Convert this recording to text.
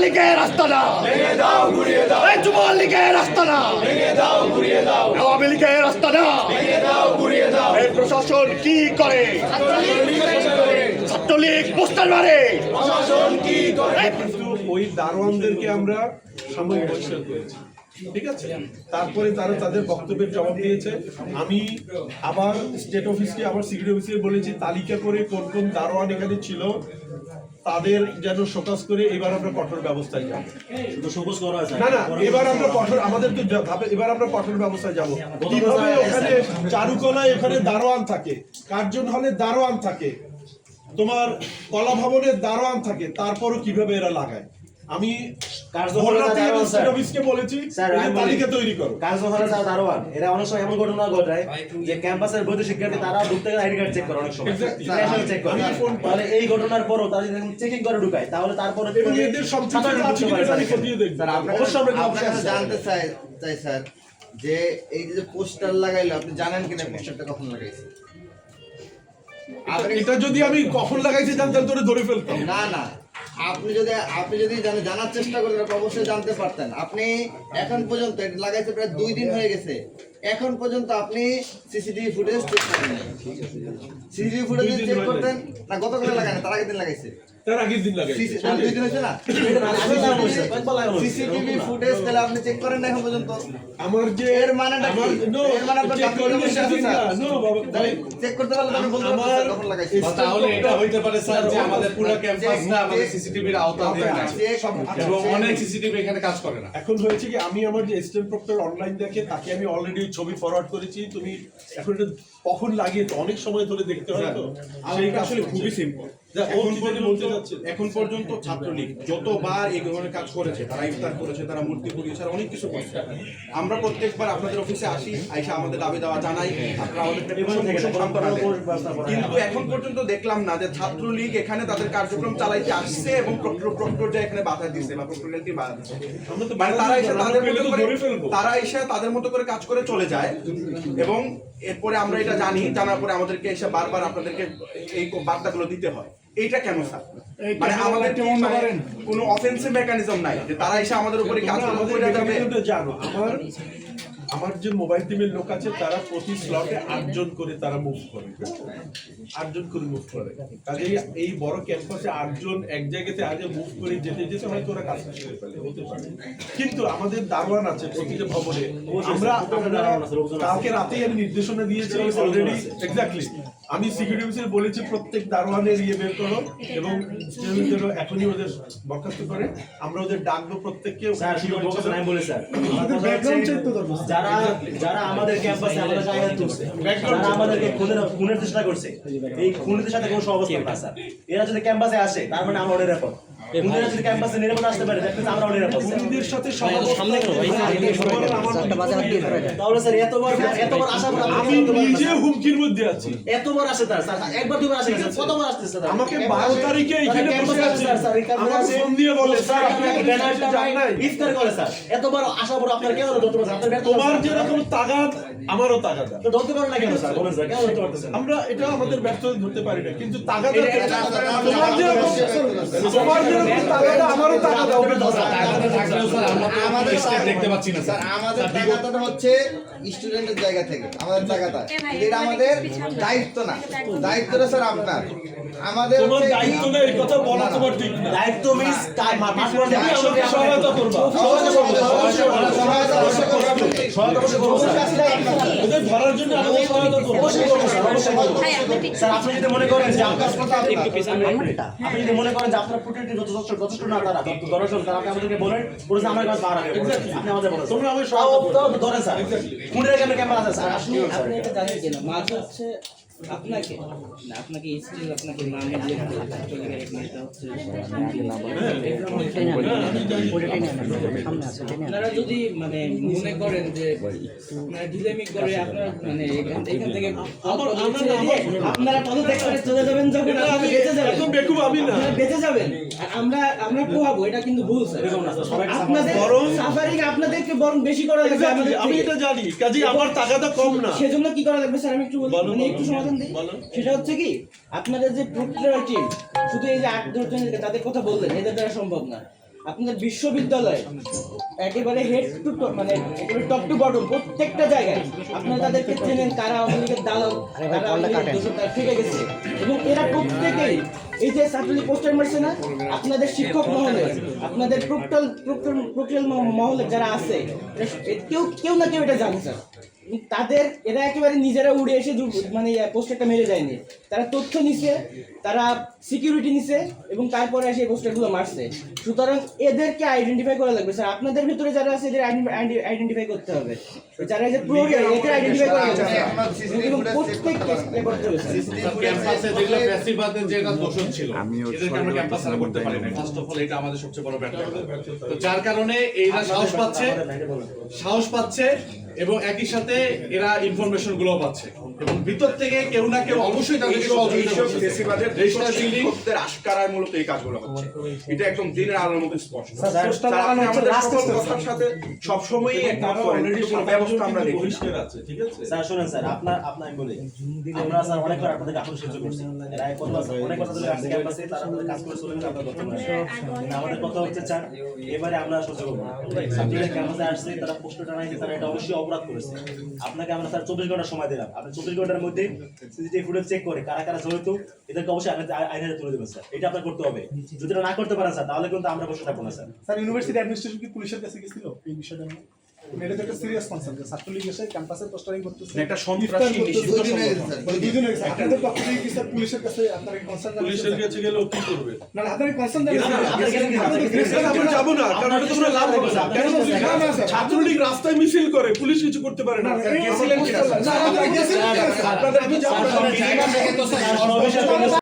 লীগের আস্তানা ভেঙে দাও গুড়িয়ে দাও এই যুবলীগের লীগের আস্তানা ভেঙে দাও গুড়িয়ে দাও আওয়ামী লীগের আস্তানা ভেঙে দাও গুড়িয়ে দাও এই প্রশাসন কি করে ছাত্রলীগ পোস্টার মারে প্রশাসন কি করে কিন্তু ওই দারোয়ানদেরকে আমরা সাময়িক বহিষ্কার করেছি, ঠিক আছে। তারপরে তারা তাদের বক্তব্যের জবাব দিয়েছে। আমি আবার স্টেট অফিসকে আবার সিকিউরিটি অফিসকে বলেছি তালিকা করে কোন কোন দারোয়ান এখানে ছিল তাদের যেন শোকজ করে এবার আমরা কঠোর ব্যবস্থায় যাব। শুধু সবুজ করা আছে না না, এবার আমরা কঠোর, আমাদের তো এবার আমরা কঠোর ব্যবস্থায় যাব। কিভাবে ওখানে চারুকলায় ওখানে দারোয়ান থাকে, কার্জন হলে দারোয়ান থাকে, তোমার কলা ভবনের দারোয়ান থাকে, তারপরও কিভাবে এরা লাগায়। আমি অফিসকে বলেছি তালিকা তৈরি করো। কার্যকর দারোয়ান এরা অনেক সময় এমন ঘটনা ঘটায় যে ক্যাম্পাসের বৈধ শিক্ষার্থী তারা ঢুকতে গেলে আইডি কার্ড চেক করে অনেক সময় চেক করে। তাহলে এই ঘটনার পরও তারা যদি চেকিং করে ঢুকায় তাহলে তারপরে এদের অবশ্যই জানতে চাই স্যার যে এই যে পোস্টার লাগাইলো আপনি জানেন কিনা পোস্টারটা কখন লাগাইছে? এটা যদি আমি কখন লাগাইছি জানতাম তোরে ধরে ফেলতাম। না না, আপনি যদি জানার চেষ্টা করেন আপনি অবশ্যই জানতে পারতেন। আপনি এখন পর্যন্ত এটা লাগাইতে প্রায় 2 দিন হয়ে গেছে, এখন পর্যন্ত আপনি সিসিটিভি ফুটেজ চেক করেন নাই। সিসিটিভি ফুটেজ চেক করতেন না, গতকাল লাগায় না, তার আগের দিন লাগাইছে। তার আগের দিন লাগাইছি, 2 দিন হয়েছে না। সিসিটিভি ফুটেজ তাহলে আপনি চেক করেন না এখন পর্যন্ত? আমার যে এর মানেটা কি? এর মানে আপনার চেক করতে চেক করতে পারলে আপনি বলতে পারবেন কখন লাগাইছে। তাহলে এটা হইতে পারে স্যার যে আমাদের পুরো ক্যাম্পাসটা আমাদের সিসিটিভির আওতাধীন আছে এবং অনেক সিসিটিভি এখানে কাজ করে না। এখন হয়েছে কি, আমি আমার যে অ্যাসিস্ট্যান্ট প্রক্টর অনলাইন দেখে তাকে আমি অলরেডি ছবি ফরওয়ার্ড করেছি। তুমি এখন এটা কখন লাগিয়ে তো অনেক সময় ধরে দেখতে হয় তো, সেইটা আসলে খুবই সিম্পল। এখন পর্যন্ত ছাত্রলীগ যতবার এই ধরনের কাজ করেছে, তারা ইফতার করেছে, তারা মূর্তি পুড়িয়েছে, অনেক কিছু করেছে। আমরা প্রত্যেকবার আপনাদের অফিসে আসি, আইসা আমাদের দাবি দেওয়া জানাই, আপনারা আমাদের কিন্তু এখন পর্যন্ত দেখলাম না যে ছাত্রলীগ এখানে তাদের কার্যক্রম চালাইতে আসছে এবং প্রক্টরটা এখানে বাধা দিচ্ছে বা প্রক্টরটি বাধা দিচ্ছে। মানে তারা এসে তাদের মতো করে কাজ করে চলে যায় এবং এরপরে আমরা এটা জানার পরে আমাদেরকে এসে বারবার আপনাদেরকে এই বার্তাগুলো দিতে হয়। এইটা কেন স্যার? মানে আমাদের কোনো অফেন্সিভ মেকানিজম নাই যে তারা এসে আমাদের উপরে কাজ করে যাবে। জানো আমার যে মোবাইল টিমের লোক আছে তারা প্রতি স্লটে 8 জন করে তারা মুভ করে, 8 জন করে মুভ করে। কাজে এই বড় ক্যাম্পাসে 8 জন এক জায়গাতে আগে মুভ করে যেতে যেতে হয়তো ওরা কাজ করে ফেলে, হতে পারে। কিন্তু আমাদের দারোয়ান আছে প্রতিটা ভবনে। আমরা কালকে রাতেই আমি নির্দেশনা দিয়েছি অলরেডি, এক্স্যাক্টলি আমি সিকিউরিটি অফিসার বলেছি প্রত্যেক দারোয়ানের বের করো এবং এখনই ওদের বরখাস্ত করে আমরা ওদের ডাকবো প্রত্যেককে। যারা আমাদের ক্যাম্পাসে আমাদের জায়গা তুলছে, যারা আমাদেরকে খুনের চেষ্টা করছে, এই খুনিদের সাথে কোনো সহবস্থান না স্যার। এরা যদি ক্যাম্পাসে আসে তার মানে আমরা নিরাপদ। খুনিরা যদি ক্যাম্পাসে নিরাপদ আসতে পারে আমরা নিরাপদ। খুনিদের সাথে তাহলে স্যার এত বড় আশা আমি নিজে হুমকির মধ্যে আছি। এত বড় আসে স্যার, একবার দুবার আসে কতবার আসছে স্যার? আমাকে 12 তারিখে এখানে বসে আছে স্যার, আমাকে ফোন দিয়ে বলে স্যার আপনাকে ব্যানারটা নাই ইফতার করে স্যার। এত বড় আশা বড় আপনার কেন ধরতে পারছেন? আপনার তোমার যেরকম তাগাদ আমারও তাগাদ, তো ধরতে পারেন না কেন স্যার? বলেন স্যার কেন ধরতে পারতেছেন? আমরা এটা আমাদের ব্যর্থতা ধরতে পারি না, কিন্তু তাগাদ তোমার যেরকম তাগাদ আমারও তাগাদ আমাদের দেখতে পাচ্ছি না স্যার। আমাদের টাকাটা হচ্ছে স্টুডেন্টের জায়গা থেকে আমাদের টাকাটা, এটা আমাদের দায়িত্ব না। দায়িত্বটা স্যার আপনার, আমাদের তোমার দায়িত্ব না, এই কথা বলা তোমার ঠিক না। দায়িত্ব মিন্স সহায়তা করবা, ওদের ধরার জন্য আমাদের সহায়তা করবো। স্যার আপনি যদি মনে করেন যে আপনার কথা আপনি যদি মনে করেন যে আপনার প্রোটেক্টিভ যথেষ্ট না তারা দর্শন, তারা আপনি আমাদেরকে বলেন বলেছে আমার কাছে পাওয়া যাবে, আপনি আমাদের বলেন তোমরা আমি সহায়তা ধরেন স্যার। খুনের কেন ক্যামেরা আছে স্যার? আপনি এটা জানেন কিনা মাছ হচ্ছে আপনাকে না, আপনাকে স্টিল আপনাকে নামে দিয়ে এটা হচ্ছে আপনারা যদি মানে মনে করেন যে আপনারা ঢিলেমি করে আপনারা মানে এখান থেকে আপনারা পদত্যাগ করে চলে যাবেন, যখন আপনি বেঁচে যাবেন একদম বেকুব আমি না, বেঁচে যাবেন আর আমরা পোহাবো, এটা কিন্তু ভুল স্যার। আপনাদের বরং সাফারিং আপনাদেরকে বরং বেশি করা লাগবে। আমি এটা জানি, কাজে আমার টাকাটা কম না। সেজন্য কি করা লাগবে স্যার আমি একটু বলি, মানে একটু সমাধান দিই। সেটা হচ্ছে কি আপনাদের যে প্রক্রিয়া টিম শুধু এই যে 8-10 জন তাদের কথা বললেন, এদের দ্বারা সম্ভব না। আপনাদের বিশ্ববিদ্যালয়ে একেবারে হেড টু মানে একেবারে টপ টু বটম প্রত্যেকটা জায়গায় আপনারা তাদেরকে চেনেন, কারা আওয়ামী লীগের দালাল, কারা আওয়ামী লীগের দোষর, তারা থেকে গেছে। এবং এরা প্রত্যেকেই এই যে ছাত্রলীগ পোস্টার মারছে না, আপনাদের শিক্ষক মহলে, আপনাদের প্রক্রিয়াল মহলে যারা আছে, কেউ না কেউ এটা জানে স্যার। তাদের এরা একেবারে নিজেরা উড়ে এসে মানে পোস্টারটা মেরে যায়নি, তারা তথ্য নিছে, তারা সিকিউরিটি নিছে এবং তারপরে এসে এই পোস্টারগুলো মারছে। সুতরাং এদেরকে আইডেন্টিফাই করা লাগবে স্যার। আপনাদের ভিতরে যারা আছে এদের আইডেন্টিফাই করতে হবে, যারা এই যে প্রহরী এদের আইডেন্টিফাই করা লাগবে এবং প্রত্যেককে ইয়ে করতে হবে স্যার। ক্যাম্পাসে যেগুলো ফ্যাসিবাদের যেটা দোষণ ছিল এদেরকে আমরা ক্যাম্পাসে করতে পারি না। ফার্স্ট অফ অল এটা আমাদের সবচেয়ে বড় ব্যর্থতা। তো যার কারণে এরা সাহস পাচ্ছে এবং একই সাথে এরা ইনফরমেশন গুলো পাচ্ছে এবং ভিতর থেকে কেউ না কেউ অবশ্যই তাদেরকে সহযোগিতা করছে। ফেসিবাদের রেজিস্ট্রার বিল্ডিং শিক্ষকদের আশকারার মূলত এই কাজগুলো হচ্ছে। এটা একদম দিনের আলোর মতো স্পষ্ট। পোস্টার স্যার, আপনি লাগানো হচ্ছে আমাদের last সকল stage, কথার সাথে সবসময়ই একমত তারা করেন, অলরেডি কিন্তু কোনো ব্যবস্থা আমরা দেখি না। বহিষ্কার আছে, ঠিক আছে? স্যার শুনেন স্যার, আপনার আমি বলি, আমরা স্যার অনেকবার আপনাদেরকে আক্রমণ সহ্য করছি, এরা অনেক কথা বলে আসছে ক্যাম্পাসে, তারা আমাদের কাজ করে চলে গেলে আমরা করতে পারি না। আমাদের কথা হচ্ছে স্যার, এবারে আমরা সহ্য করবো না। ছাত্রীরা ক্যাম্পাসে আসছে, তারা পোস্টার টানাইছে, তারা এটা অবশ্যই অপরাধ করেছে। আপনাকে আমরা স্যার 24 ঘন্টা সময় দিলাম, আপনি 24 ঘন্টার মধ্যে সিসিটিভি ফুটেজ চেক করে কারা কারা জড়িত এদেরকে অবশ্যই আইনের তুলে দেবেন স্যার। এটা আপনার করতে হবে। যদি এটা না করতে পারেন স্যার, তাহলে কিন্তু আমরা বসে থাকবো না স্যার। স্যার ইউনিভার্সিটি অ্যাডমিনিস্ট্রেশন কি পুলিশের কাছে গেছিল এই বিষয়টা নিয়ে? এটা তো একটা সিরিয়াস কনসার্ন যে ছাত্রলীগ এসে ক্যাম্পাসে পোস্টারিং করতেছে, একটা সন্ত্রাসী নিষিদ্ধ দুই দিন হয়ে গেছে স্যার। দুই দিন হয়ে গেছে। আপনাদের পক্ষ থেকে কি স্যার পুলিশের কাছে আপনার কনসার্ন পুলিশের কাছে গেলেও কি করবে? না আপনার কনসার্ন আমরা যাবো না, কারণ এটা তোমরা লাভ হবে না। কেন বলছি? ছাত্রলীগ রাস্তায় মিছিল করে, পুলিশ কিছু করতে পারে না। গেছিলেন কিনা? আপনাদের আমি যাবো না।